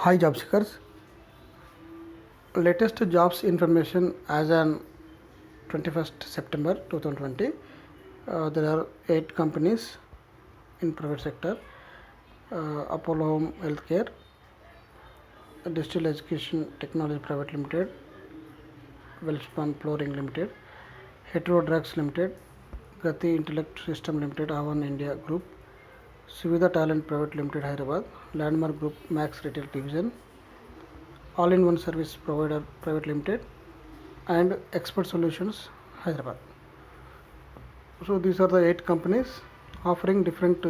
Hi job seekers. Latest jobs information as on 21st September 2020. There are 8 companies in private sector. Apollo Home Healthcare, Digital Education Technology Private Limited, Welspun Flooring Limited, Hetero Drugs Limited, Gati Intellect System Limited, Avan India Group, Suvidha Talent Private Limited Hyderabad, Landmark Group Max Retail Division, All-in-One Service Provider Private Limited, and Expert Solutions Hyderabad. So these are the 8 companies offering different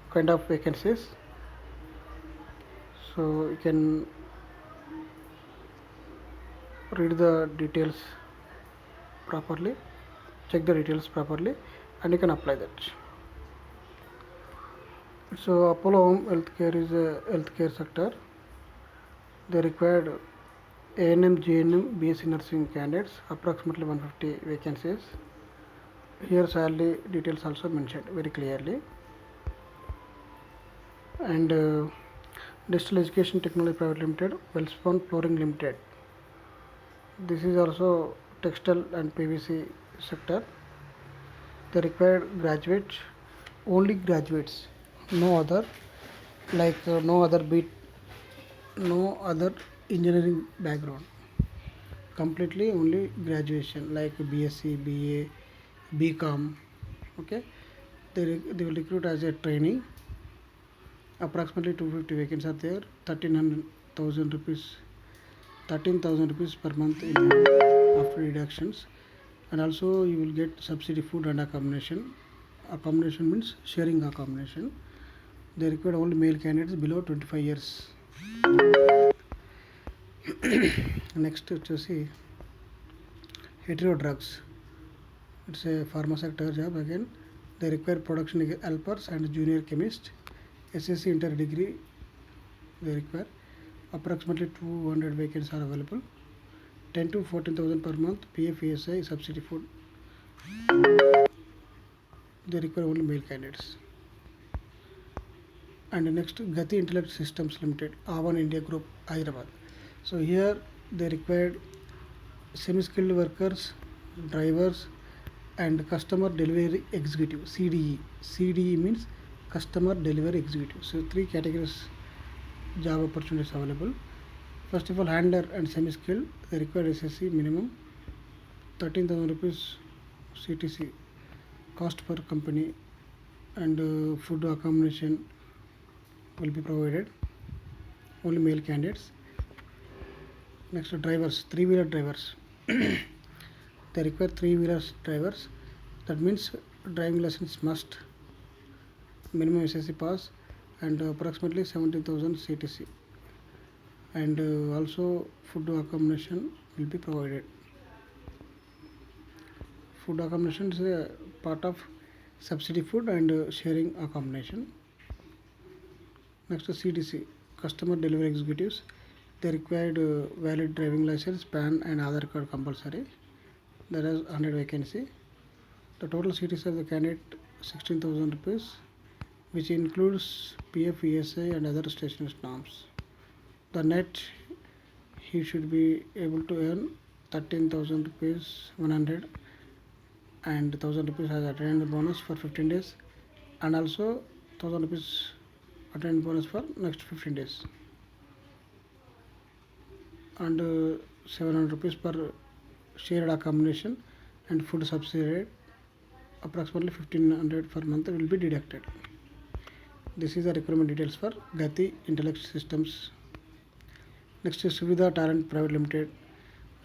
kind of vacancies. So you can read the details properly, check the details properly, and you can apply that. So Apollo Home Healthcare is a healthcare sector. They required ANM, GNM, BSc nursing candidates, approximately 150 vacancies. Here salary details also mentioned very clearly. And Digital Education Technology Private Limited, Welspun Flooring Limited. This is also textile and PVC sector. They require graduates, only graduates, no other, no other engineering background. Completely only graduation like BSc, BA, BCom. Okay, they will recruit as a training. Approximately 250 vacancies are there. 13,000 rupees, 13,000 rupees per month in after deductions, and also you will get subsidy food and accommodation. Accommodation means sharing accommodation. They require only male candidates below 25 years. Next వచ్చేసి Hetero Drugs. It's a pharma sector job again. They require production helpers and junior chemist. SSC inter degree they require. Approximately 200 vacancies are available. 10 to 14,000 per month. PF ESI subsidy food. They require only male candidates. And next Gati Intellect Systems Limited, Avan India Group, Hyderabad. So here they required semi-skilled workers, drivers, and customer delivery executive, CDE. CDE means customer delivery executive. So 3 categories job opportunities available. First of all, handler and semi-skilled, they require SSC minimum 13,000 rupees CTC cost per company, and food accommodation will be provided. Only male candidates. Next, drivers, 3-wheeler drivers. They require 3-wheeler drivers. That means driving license must, minimum SSC pass, and approximately 17,000 CTC. And also food accommodation will be provided. Food accommodation is a part of subsidy food and sharing accommodation. Next, CDC, customer delivery executives. They required valid driving license, PAN, and Aadhaar card compulsory. There is 100 vacancy. The total CTC of the candidate 16,000 rupees, which includes PF, ESI, and other stationary norms. The net he should be able to earn 13,000 rupees 100 and 1,000 rupees as attendance bonus for 15 days, and also 1,000 rupees attendance bonus for next 15 days, and 700 rupees per shared accommodation and food subsidy. Approximately 1,500 per month will be deducted. This is the requirement details for Gati Intellect Systems. Next is Suvidha Talent Private Limited,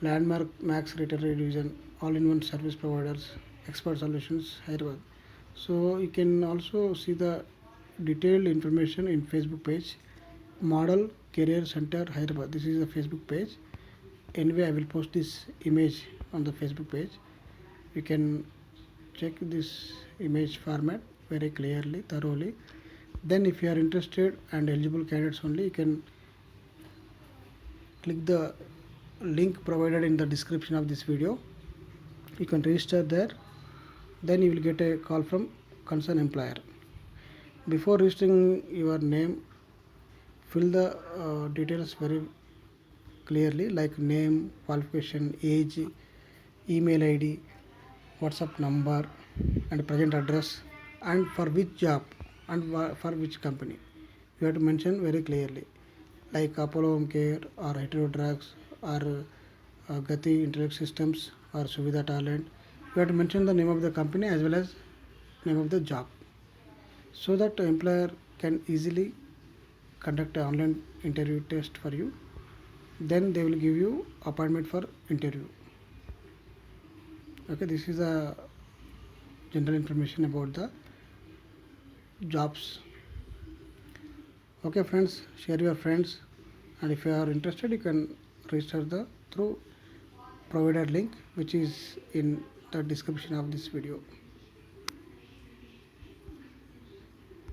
Landmark Max Retail Division, All-in-One Service Providers, Expert Solutions Hyderabad. So you can also see the detailed information in Facebook page, Model Career Center Hyderabad. This is the Facebook page. Anyway, I will post this image on the Facebook page. You can check this image format very clearly, thoroughly. Then if you are interested and eligible candidates only, you can click the link provided in the description of this video. You can register there. Then you will get a call from concerned employer. Before registering your name, fill the details very clearly, like name, qualification, age, email id, whatsapp number, and present address, and for which job, and for which company. You have to mention very clearly, like Apollo Home Care or Hetero Drugs or Gati Intellect Systems or Suvidha Talent. You have to mention the name of the company as well as name of the job, so that the employer can easily conduct an online interview test for you. Then they will give you appointment for interview. Okay, this is a general information about the jobs. Okay friends, share your friends, and if you are interested you can register the through provided link which is in the description of this video.